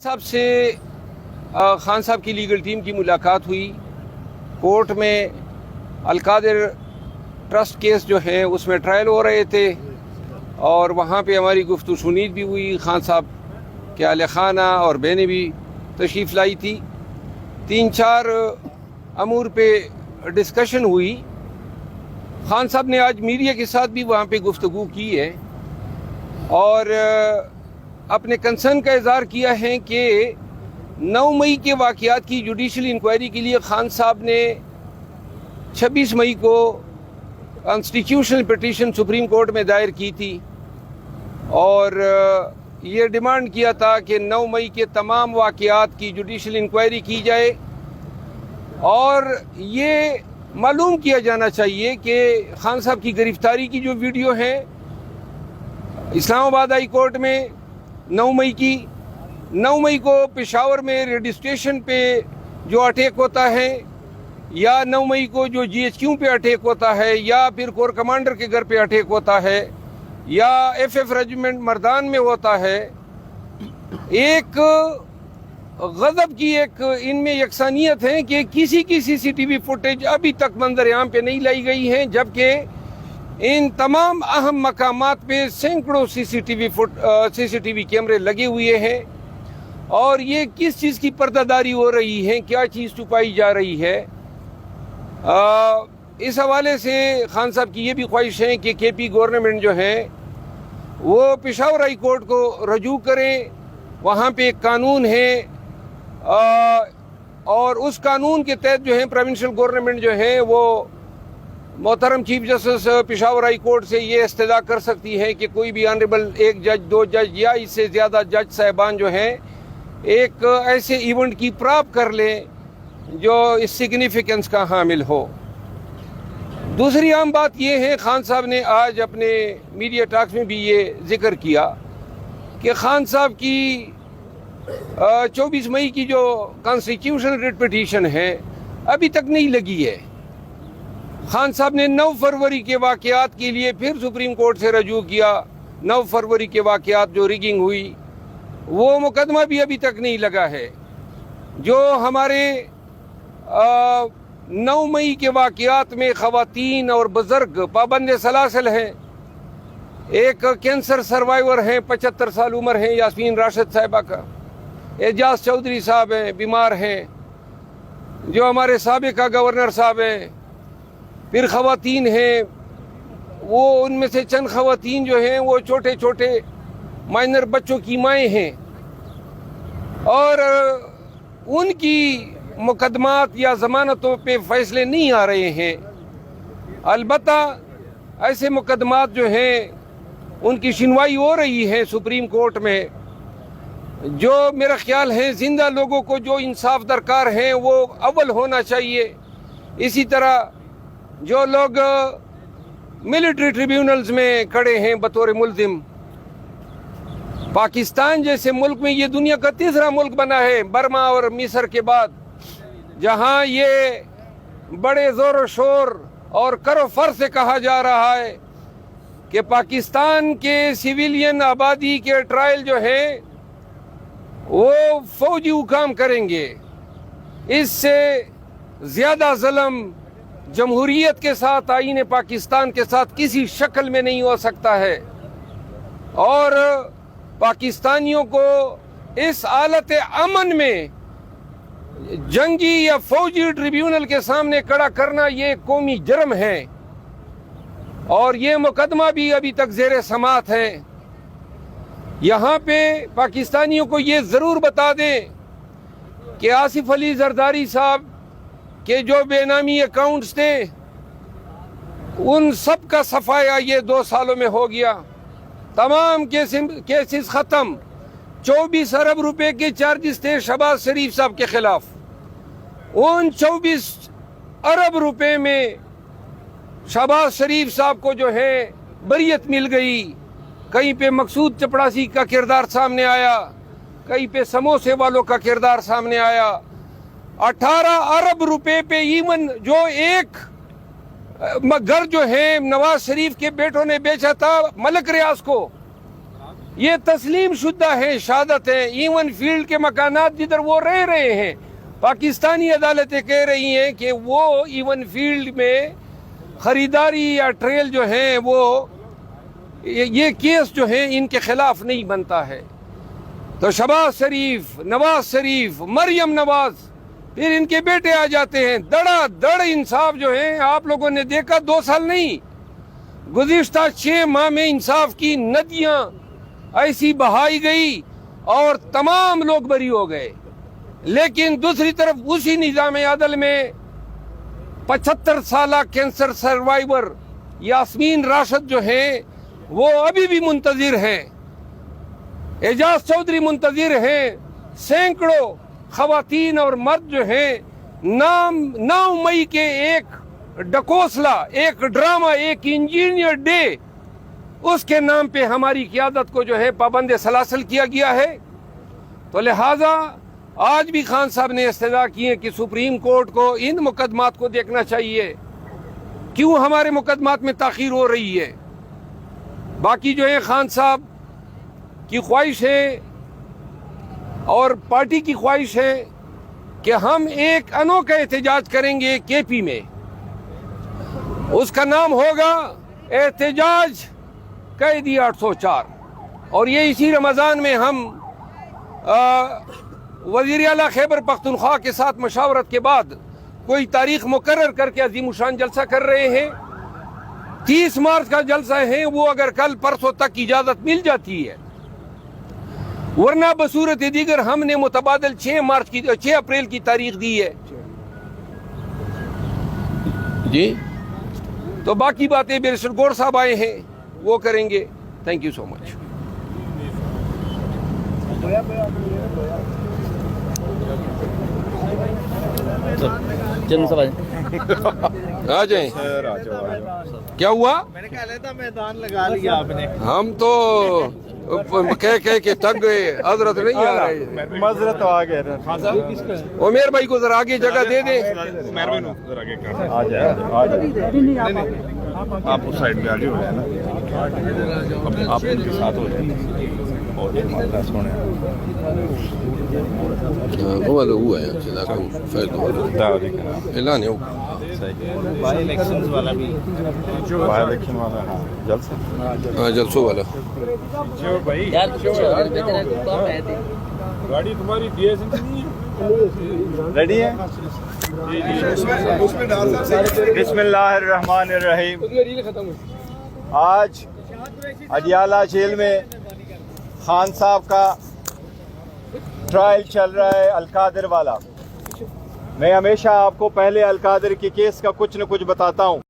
صاحب سے خان صاحب کی لیگل ٹیم کی ملاقات ہوئی. کورٹ میں القادر ٹرسٹ کیس جو ہے اس میں ٹرائل ہو رہے تھے اور وہاں پہ ہماری گفتگو شنید بھی ہوئی. خان صاحب کے اہل خانہ اور بہنیں بھی تشریف لائی تھی. 3-4 امور پہ ڈسکشن ہوئی. خان صاحب نے آج میڈیا کے ساتھ بھی وہاں پہ گفتگو کی ہے اور اپنے کنسرن کا اظہار کیا ہے کہ 9 مئی کے واقعات کی جوڈیشل انکوائری کے لیے خان صاحب نے 26 مئی کو کانسٹیٹیوشنل پٹیشن سپریم کورٹ میں دائر کی تھی اور یہ ڈیمانڈ کیا تھا کہ 9 مئی کے تمام واقعات کی جوڈیشل انکوائری کی جائے اور یہ معلوم کیا جانا چاہیے کہ خان صاحب کی گرفتاری کی جو ویڈیو ہے اسلام آباد ہائی کورٹ میں 9 مئی کو پشاور میں رجسٹریشن پہ جو اٹیک ہوتا ہے یا 9 مئی کو جو GHQ پہ اٹیک ہوتا ہے یا پھر کور کمانڈر کے گھر پہ اٹیک ہوتا ہے یا FF ریجیمنٹ مردان میں ہوتا ہے. ایک غضب کی ایک ان میں یکسانیت ہے کہ کسی کی CCTV فوٹیج ابھی تک منظر عام پہ نہیں لائی گئی ہیں جبکہ ان تمام اہم مقامات پہ سینکڑوں CCTV کیمرے لگے ہوئے ہیں اور یہ کس چیز کی پردہ داری ہو رہی ہے, کیا چیز چھپائی جا رہی ہے. اس حوالے سے خان صاحب کی یہ بھی خواہش ہے کہ KP گورنمنٹ جو ہے وہ پشاور ہائی کورٹ کو رجوع کریں. وہاں پہ ایک قانون ہے اور اس قانون کے تحت جو ہے پروونشل گورنمنٹ جو ہے وہ محترم chief justice Peshawar high court سے یہ استدعا کر سکتی ہے کہ کوئی بھی آنریبل 1 جج 2 جج یا اس سے زیادہ جج صاحبان جو ہیں ایک ایسے ایونٹ کی پراپ کر لیں جو اس سگنیفیکنس کا حامل ہو. دوسری عام بات یہ ہے, خان صاحب نے آج اپنے میڈیا ٹاکس میں بھی یہ ذکر کیا کہ خان صاحب کی 24 مئی کی جو کانسٹیٹیوشنل ریٹ پٹیشن ہے ابھی تک نہیں لگی ہے. خان صاحب نے 9 فروری کے واقعات کے لیے پھر سپریم کورٹ سے رجوع کیا. 9 فروری کے واقعات جو ریگنگ ہوئی وہ مقدمہ بھی ابھی تک نہیں لگا ہے. جو ہمارے 9 مئی کے واقعات میں خواتین اور بزرگ پابند سلاسل ہیں. ایک کینسر سروائیور ہیں, 75 سال عمر ہیں, یاسمین راشد صاحبہ کا. اعجاز چودھری صاحب ہیں, بیمار ہیں. جو ہمارے سابقہ گورنر صاحب ہیں. پھر خواتین ہیں, وہ ان میں سے چند خواتین جو ہیں وہ چھوٹے چھوٹے مائنر بچوں کی مائیں ہیں اور ان کی مقدمات یا ضمانتوں پہ فیصلے نہیں آ رہے ہیں. البتہ ایسے مقدمات جو ہیں ان کی سنوائی ہو رہی ہے سپریم کورٹ میں. جو میرا خیال ہے زندہ لوگوں کو جو انصاف درکار ہیں وہ اول ہونا چاہیے. اسی طرح جو لوگ ملٹری ٹریبیونلز میں کھڑے ہیں بطور ملزم, پاکستان جیسے ملک میں, یہ دنیا کا 3را ملک بنا ہے برما اور مصر کے بعد, جہاں یہ بڑے زور و شور اور کرو فر سے کہا جا رہا ہے کہ پاکستان کے سویلین آبادی کے ٹرائل جو ہے وہ فوجی حکام کریں گے. اس سے زیادہ ظلم جمہوریت کے ساتھ, آئین پاکستان کے ساتھ کسی شکل میں نہیں ہو سکتا ہے اور پاکستانیوں کو اس حالت امن میں جنگی یا فوجی ٹریبیونل کے سامنے کھڑا کرنا یہ قومی جرم ہے اور یہ مقدمہ بھی ابھی تک زیر سماعت ہے. یہاں پہ پاکستانیوں کو یہ ضرور بتا دیں کہ آصف علی زرداری صاحب کہ جو بے نامی اکاؤنٹس تھے ان سب کا صفایا یہ 2 سالوں میں ہو گیا. تمام کیسز ختم. 24 ارب روپے کے چارجز تھے شہباز شریف صاحب کے خلاف. ان 24 ارب روپے میں شہباز شریف صاحب کو جو ہے بریت مل گئی. کہیں پہ مقصود چپڑاسی کا کردار سامنے آیا, کہیں پہ سموسے والوں کا کردار سامنے آیا. 18 ارب روپے پہ ایون جو ایک گھر جو ہے نواز شریف کے بیٹوں نے بیچا تھا ملک ریاض کو, یہ تسلیم شدہ ہیں، شہادت ہے. ایون فیلڈ کے مکانات جدھر وہ رہ رہے ہیں، پاکستانی عدالتیں کہہ رہی ہیں کہ وہ ایون فیلڈ میں خریداری یا ٹریل جو ہیں وہ یہ کیس جو ہیں ان کے خلاف نہیں بنتا ہے. تو شہباز شریف، نواز شریف، مریم نواز، پھر ان کے بیٹے آ جاتے ہیں. دڑا دڑ انصاف جو ہے آپ لوگوں نے دیکھا، 2 سال نہیں، گزشتہ 6 ماہ میں انصاف کی ندیاں ایسی بہائی گئی اور تمام لوگ بری ہو گئے. لیکن دوسری طرف اسی نظام عدل میں 75 سالہ کینسر سروائیور یاسمین راشد جو ہیں وہ ابھی بھی منتظر ہیں، اعجاز چودھری منتظر ہیں، سینکڑوں خواتین اور مرد جو ہیں 9 مئی کے ایک ڈکوسلا، ایک ڈرامہ، ایک انجینئر ڈے، اس کے نام پہ ہماری قیادت کو جو ہے پابند سلاسل کیا گیا ہے. تو لہٰذا آج بھی خان صاحب نے استدعا کی ہے کہ سپریم کورٹ کو ان مقدمات کو دیکھنا چاہیے، کیوں ہمارے مقدمات میں تاخیر ہو رہی ہے. باقی جو ہے خان صاحب کی خواہش ہے اور پارٹی کی خواہش ہے کہ ہم ایک انوکھا احتجاج کریں گے کے پی میں. اس کا نام ہوگا احتجاج قیدی 804، اور یہ اسی رمضان میں ہم وزیر اعلیٰ خیبر پختونخوا کے ساتھ مشاورت کے بعد کوئی تاریخ مقرر کر کے عظیم الشان جلسہ کر رہے ہیں. 30 مارچ کا جلسہ ہے، وہ اگر کل پرسوں تک اجازت مل جاتی ہے، ورنہ بصورت دیگر ہم نے متبادل 6 اپریل کی تاریخ دی ہے. جی تو باقی باتیں بیرسٹر گور صاحب آئے ہیں وہ کریں گے. تھینک یو سو مچ. آ جائیں. کیا ہوا؟ میں نے کہا تھا میدان لگا لیا آپ نے. ہم تو کہہ کے تھک گئے، حضرت نہیں آ رہے. معذرت تو آ گئے. عمیر بھائی کو ذرا آگے جگہ دے دیں. آ جائے آپ اس سائڈ میں آ جائے نا، آپ ان کے ساتھ ہو جائیں. هو اللي هو يعني لكن فائدة اعلان هو بائی الیکشنز والا بھی، بائی الیکشن والا جلسہ جلسوں والا. گاڑی تمہاری ریڈی ہے؟ بسم اللہ الرحمن الرحیم. آج اڈیالہ جیل میں خان صاحب کا ٹرائل چل رہا ہے، القادر والا. میں ہمیشہ آپ کو پہلے القادر کی کیس کا کچھ نہ کچھ بتاتا ہوں.